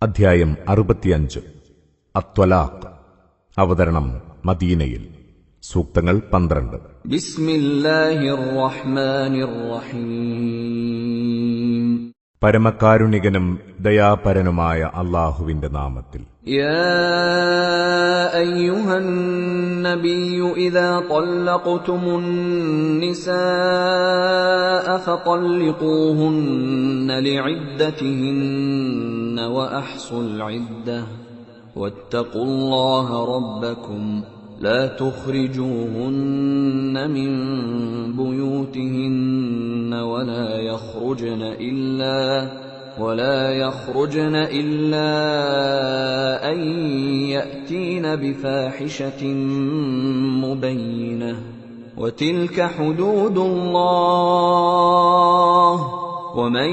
അധ്യായം 65 അത്വലാഖ്. അവതരണം മദീനയിൽ. സൂക്തങ്ങൾ 12. ബിസ്മില്ലാഹിർ റഹ്മാനിർ റഹീം. പരമകാരുണികനും ദയാപരനുമായ അല്ലാഹുവിന്റെ നാമത്തിൽ. യാ അയ്യുഹൻ നബിയ്യു ഇദാ ത്വല്ലഖ്തുമുൻ നിസാഅ ഫത്വല്ലിഖൂഹുന്ന ലിഇദ്ദതിഹിന്ന വഅഹ്സുൽ ഇദ്ദഹ വത്തഖുല്ലാഹ റബ്ബക്കും لا تخرجوهن من بيوتهن ولا يخرجن إلا أن يأتين بفاحشة مبينة وتلك حدود الله ومن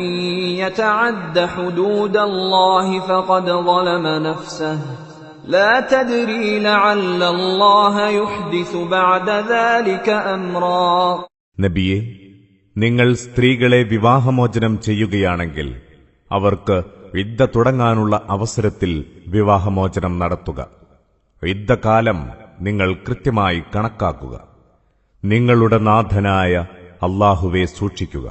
يتعد حدود الله فقد ظلم نفسه لا تدري لعل الله يحدث بعد ذلك أمرا. നബിയെ, നിങ്ങൾ സ്ത്രീകളെ വിവാഹമോചനം ചെയ്യുകയാണെങ്കിൽ അവർക്ക് ഇദ്ദ തുടങ്ങാനുള്ള അവസരത്തിൽ വിവാഹമോചനം നടത്തുക. ഇദ്ദകാലം നിങ്ങൾ കൃത്യമായി കണക്കാക്കുക. നിങ്ങളുടെ നാഥനായ അല്ലാഹുവെ സൂക്ഷിക്കുക.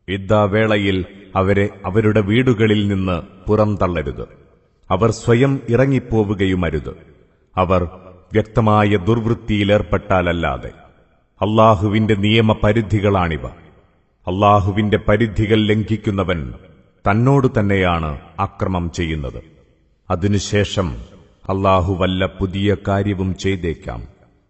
ഇദ്ദാവേളയിൽ അവരെ അവരുടെ വീടുകളിൽ നിന്ന് പുറന്തള്ളരുത്. അവർ സ്വയം ഇറങ്ങിപ്പോവുകയുമരുത്. അവർ വ്യക്തമായ ദുർവൃത്തിയിലേർപ്പെട്ടാലല്ലാതെ. അല്ലാഹുവിന്റെ നിയമപരിധികളാണിവ. അല്ലാഹുവിന്റെ പരിധികൾ ലംഘിക്കുന്നവൻ തന്നോട് തന്നെയാണ് അക്രമം ചെയ്യുന്നത്. അതിനുശേഷം അല്ലാഹു വല്ല പുതിയ കാര്യവും ചെയ്തേക്കാം.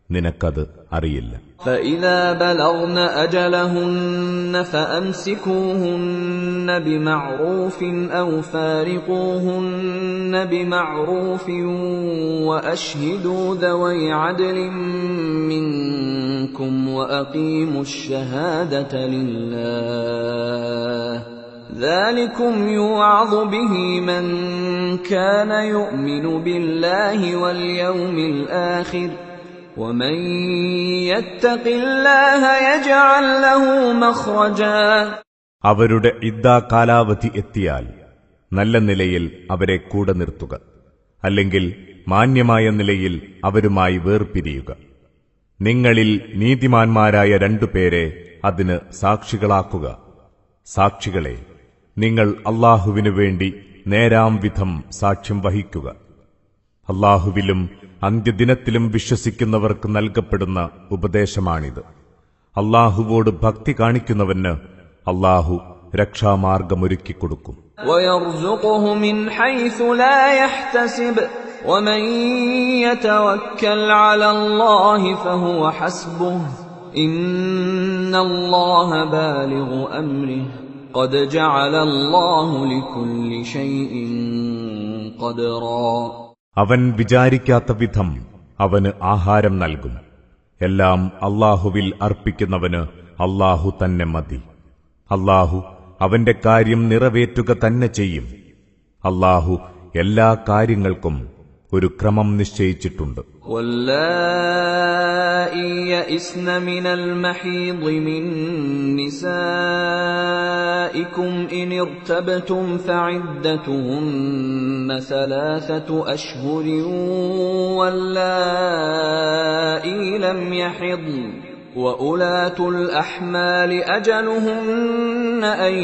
നിനക്കത് അറിയില്ല. فإذا بلغن أجلهن فأمسكوهن بمعروف أو فارقوهن بمعروف وأشهدوا ذوي عدل منكم وأقيموا الشهادة لله ذلكم يوعظ به من كان يؤمن بالله واليوم الآخر ومن يتق الله يجعل له مخرجا. അവരുടെ ഇദ്ദാ കാലാവധി എത്തിയാൽ നല്ല നിലയിൽ അവരെ കൂടെ നിർത്തുക. അല്ലെങ്കിൽ മാന്യമായ നിലയിൽ അവരുമായി വേർപിരിയുക. നിങ്ങളിൽ നീതിമാന്മാരായ 2 പേരെ അതിന് സാക്ഷികളാക്കുക. സാക്ഷികളെ, നിങ്ങൾ അല്ലാഹുവിനു വേണ്ടി നേരാം വിധം സാക്ഷ്യം വഹിക്കുക. അല്ലാഹുവിലും അന്ത്യദിനത്തിലും വിശ്വസിക്കുന്നവർക്ക് നൽകപ്പെടുന്ന ഉപദേശമാണിത്. അല്ലാഹുവോട് ഭക്തി കാണിക്കുന്നവന് അല്ലാഹു രക്ഷാമാർഗമൊരുക്കിക്കൊടുക്കും. وَيَرْزُقْهُ مِنْ حَيْثُ لَا يَحْتَسِبُ وَمَنْ يَتَوَكَّلْ عَلَى اللَّهِ فَهُوَ حَسْبُهُ إِنَّ اللَّهَ بَالِغُ أَمْرِهِ قَدْ جَعَلَ اللَّهُ لِكُلِّ شَيْءٍ قَدْرًا. അവൻ വിചാരിക്കാത്ത വിധം അവന് ആഹാരം നൽകും. എല്ലാം അല്ലാഹുവിൽ അർപ്പിക്കുന്നവന് അല്ലാഹു തന്നെ മതി. അല്ലാഹു അവന്റെ കാര്യം നിറവേറ്റുക തന്നെ ചെയ്യും. അല്ലാഹു എല്ലാ കാര്യങ്ങൾക്കും ഒരു ക്രമം നിശ്ചയിച്ചിട്ടുണ്ട്. واللائي يئسن من المحيض من نسائكم إن ارتبتم فعدتهن 3 أشهر واللائي لم يحضن وأولاة الأحمال أجلهن أن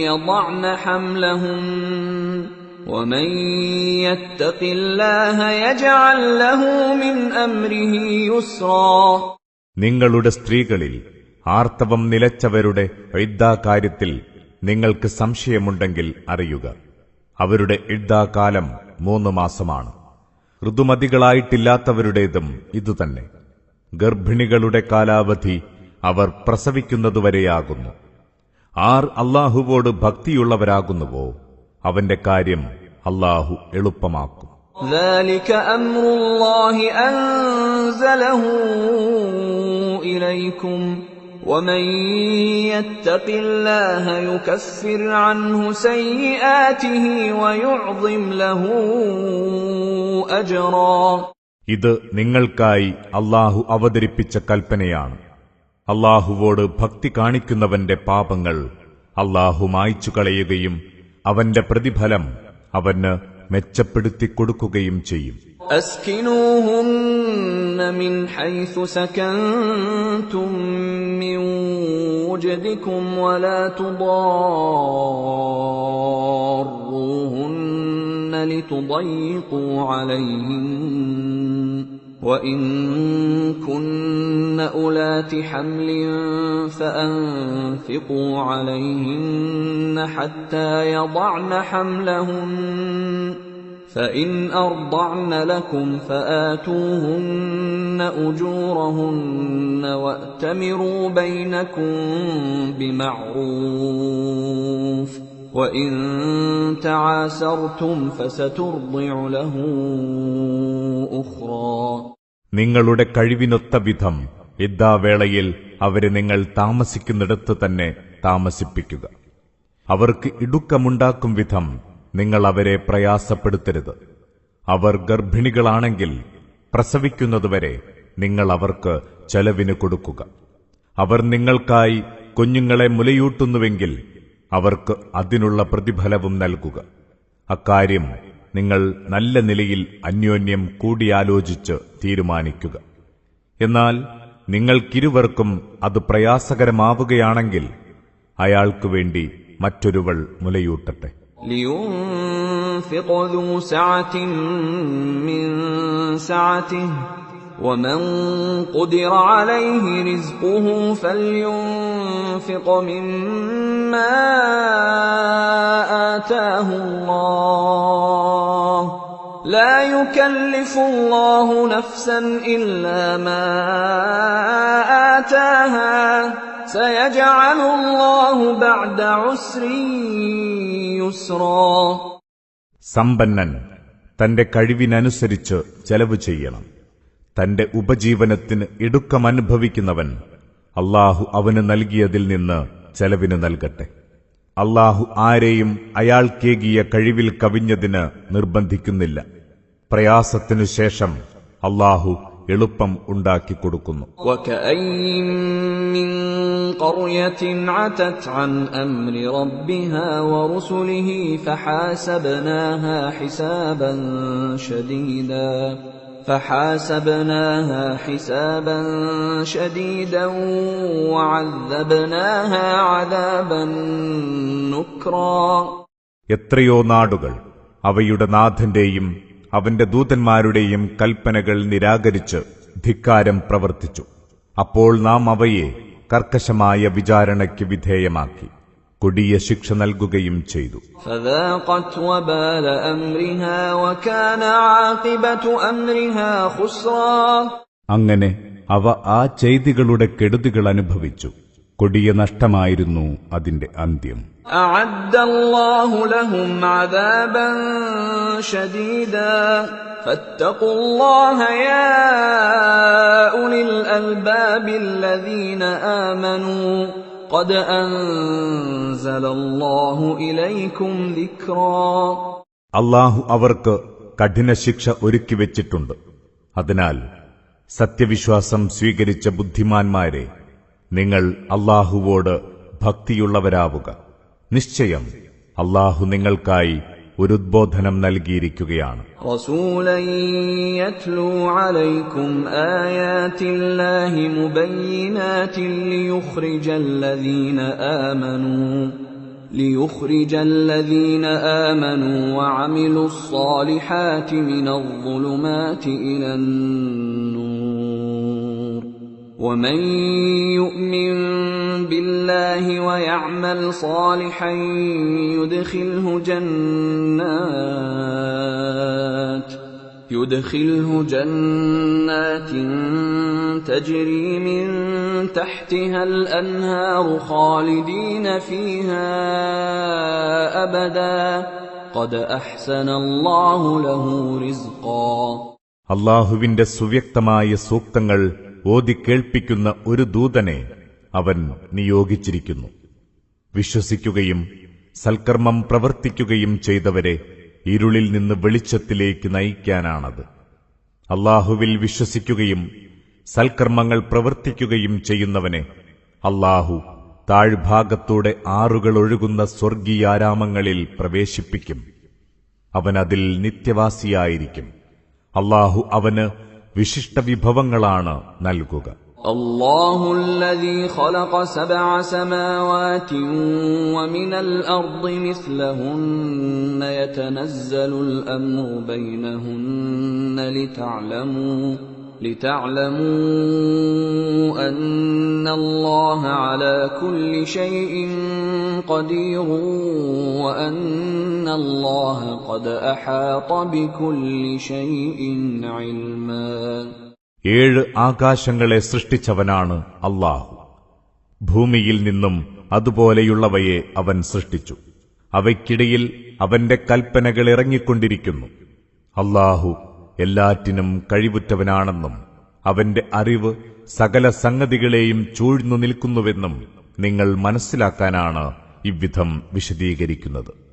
يضعن حملهن ومن يتق الله يجعل له من أمره يسرا. നിങ്ങളുടെ സ്ത്രീകളിൽ ആർത്തവം നിലച്ചവരുടെ ഇദ്ദാകാര്യത്തിൽ നിങ്ങൾക്ക് സംശയമുണ്ടെങ്കിൽ അറിയുക. അവരുടെ ഇദ്ദാകാലം 3 മാസമാണ്. ഋതുമതികളായിട്ടില്ലാത്തവരുടേതും ഇതുതന്നെ. ഗർഭിണികളുടെ കാലാവധി അവർ പ്രസവിക്കുന്നതുവരെയാകുന്നു. ആർ അല്ലാഹുവോട് ഭക്തിയുള്ളവരാകുന്നുവോ അവന്റെ കാര്യം അല്ലാഹു എളുപ്പമാക്കും. ذلك أمر الله أنزله إليكم ومن يتق الله يكفر عنه سيئاته ويعظم له أجرا. ഇത് നിങ്ങൾക്കായി അല്ലാഹു അവതരിപ്പിച്ച കൽപ്പനയാണ്. അല്ലാഹുവോട് ഭക്തി കാണിക്കുന്നവന്റെ പാപങ്ങൾ അല്ലാഹു മായ്ച്ചു കളയുകയും അവന്റെ പ്രതിഫലം അവന് മെച്ചപ്പെടുത്തിക്കൊടുക്കുകയും ചെയ്യും. أسكنوهن من حيث سكنتم من وجدكم ولا تضاروهن لتضيقوا عليهن وإن كن أولات حمل فأنفقوا عليهن حتى يضعن حملهن فإن أرضعن لكم فآتوهن أجورهن وأتمروا بينكم بمعروف وإن تعاسرتم فسترضع له أخرى. നിങ്ങളുടെ കഴിവിനൊത്ത വിധം ഇദ്ദാവേളയിൽ അവരെ നിങ്ങൾ താമസിക്കുന്നിടത്ത് തന്നെ താമസിപ്പിക്കുക. അവർക്ക് ഇടുക്കമുണ്ടാക്കും വിധം നിങ്ങൾ അവരെ പ്രയാസപ്പെടുത്തരുത്. അവർ ഗർഭിണികളാണെങ്കിൽ പ്രസവിക്കുന്നതുവരെ നിങ്ങൾ അവർക്ക് ചെലവിന് കൊടുക്കുക. അവർ നിങ്ങൾക്കായി കുഞ്ഞുങ്ങളെ മുലയൂട്ടുന്നുവെങ്കിൽ അവർക്ക് അതിനുള്ള പ്രതിഫലവും നൽകുക. അക്കാര്യം നിങ്ങൾ നല്ല നിലയിൽ അന്യോന്യം കൂടിയാലോചിച്ച് തീരുമാനിക്കുക. എന്നാൽ നിങ്ങൾക്കിരുവർക്കും അത് പ്രയാസകരമാവുകയാണെങ്കിൽ അയാൾക്കു വേണ്ടി മറ്റൊരുവൾ മുലയൂട്ടട്ടെ. لينفق ذو سعة من سعته ومن قدر عليه رزقه فلينفق مما آتاه الله لا يكلف الله نفسا إلا ما آتاها سيجعل الله بعد عسر يسرا. സമ്പന്നൻ തന്റെ കഴിവിനനുസരിച്ച് ചെലവ് ചെയ്യണം. തന്റെ ഉപജീവനത്തിന് ഇടുക്കമനുഭവിക്കുന്നവൻ അല്ലാഹു അവന് നൽകിയതിൽ നിന്ന് ചെലവിന് നൽകട്ടെ. അല്ലാഹു ആരെയും അയാൾക്കേകിയ കഴിവിൽ കവിഞ്ഞതിന് നിർബന്ധിക്കുന്നില്ല. പ്രയാസത്തിനു ശേഷം അല്ലാഹു എളുപ്പം ഉണ്ടാക്കിക്കൊടുക്കുന്നു. وكأين من قرية عتت عن أمر ربها ورسله فحاسبناها حسابا شديدا وعذبناها عذابا نكرا. എത്രയോ നാടുകൾ അവയുടെ നാഥന്റെയും അവന്റെ ദൂതന്മാരുടെയും കൽപ്പനകൾ നിരാകരിച്ച് ധിക്കാരം പ്രവർത്തിച്ചു. അപ്പോൾ നാം അവയെ കർക്കശമായ വിചാരണയ്ക്ക് വിധേയമാക്കി കൊടിയ ശിക്ഷ നൽകുകയും ചെയ്തു. فذاقت وبال أمرها وكان عاقبة أمرها خسرا. അങ്ങനെ അവ ആ ചെയ്തികളുടെ കെടുതികൾ അനുഭവിച്ചു. കൊടിയ നഷ്ടമായിരുന്നു അതിന്റെ അന്ത്യം. أعد الله لهم عذابا شديدا فاتقوا الله يا أولي الألباب الذين آمنوا قد أنزل الله إليكم ذكرا. അല്ലാഹു അവർക്ക് കഠിന ശിക്ഷ ഒരുക്കിവെച്ചിട്ടുണ്ട്. അതിനാൽ സത്യവിശ്വാസം സ്വീകരിച്ച ബുദ്ധിമാന്മാരെ, നിങ്ങൾ അല്ലാഹുവോട് ഭക്തിയുള്ളവരാവുക. നിശ്ചയം അല്ലാഹു നിങ്ങൾക്കായി ഒരു ഉദ്ബോധനം നൽകിയിരിക്കുകയാണ്. റസൂലൻ യത്ലൂ അലൈക്കും ആയാതില്ലാഹി മുബയ്യിനാതിൻ ലിയുഖ്രിജല്ലദീന ആമനൂ വഅമിലുസ്സാലിഹാതി മിനദ്ദുലുമാതി ഇലന്നൂർ ومن يؤمن بالله ويعمل صالحا يدخله جنات تجري من تحتها الأنهار خالدين فيها أبدا قد أحسن الله له رزقا. അല്ലാഹുവിന്റെ സുവ്യക്തമായ സൂക്തങ്ങൾ ഓതി കേൾപ്പിക്കുന്ന ഒരു ദൂതനെ അവൻ നിയോഗിച്ചിരിക്കുന്നു. വിശ്വസിക്കുകയും സൽക്കർമ്മം പ്രവർത്തിക്കുകയും ചെയ്തവരെ ഇരുളിൽ നിന്ന് വെളിച്ചത്തിലേക്ക് നയിക്കാനാണത്. അല്ലാഹുവിൽ വിശ്വസിക്കുകയും സൽക്കർമ്മങ്ങൾ പ്രവർത്തിക്കുകയും ചെയ്യുന്നവനെ അല്ലാഹു താഴ്ഭാഗത്തൂടെ ആറുകൾ ഒഴുകുന്ന സ്വർഗീയാരാമങ്ങളിൽ പ്രവേശിപ്പിക്കും. അവനതിൽ നിത്യവാസിയായിരിക്കും. അല്ലാഹു അവന് വിശിഷ്ട വിഭവങ്ങളാണ് നൽകുക. الله الذي خلق 7 سماوات ومن الأرض مثلهن يتنزل الأمر بينهن لتعلموا أن الله على كل شيء قدير وأن الله قد أحاط بكل شيء علما. 7 ആകാശങ്ങളെ സൃഷ്ടിച്ചവനാണ് അല്ലാഹു. ഭൂമിയിൽ നിന്നും അതുപോലെയുള്ളവയെ അവൻ സൃഷ്ടിച്ചു. അവയ്ക്കിടയിൽ അവന്റെ കൽപ്പനകൾ ഇറങ്ങിക്കൊണ്ടിരിക്കുന്നു. അല്ലാഹു എല്ലാറ്റിനും കഴിവുറ്റവനാണെന്നും അവന്റെ അറിവ് സകല സംഗതികളെയും ചൂഴ്ന്നു നിൽക്കുന്നുവെന്നും നിങ്ങൾ മനസ്സിലാക്കാനാണ് ഇவ்விധം വിശദീകരിക്കുന്നത്.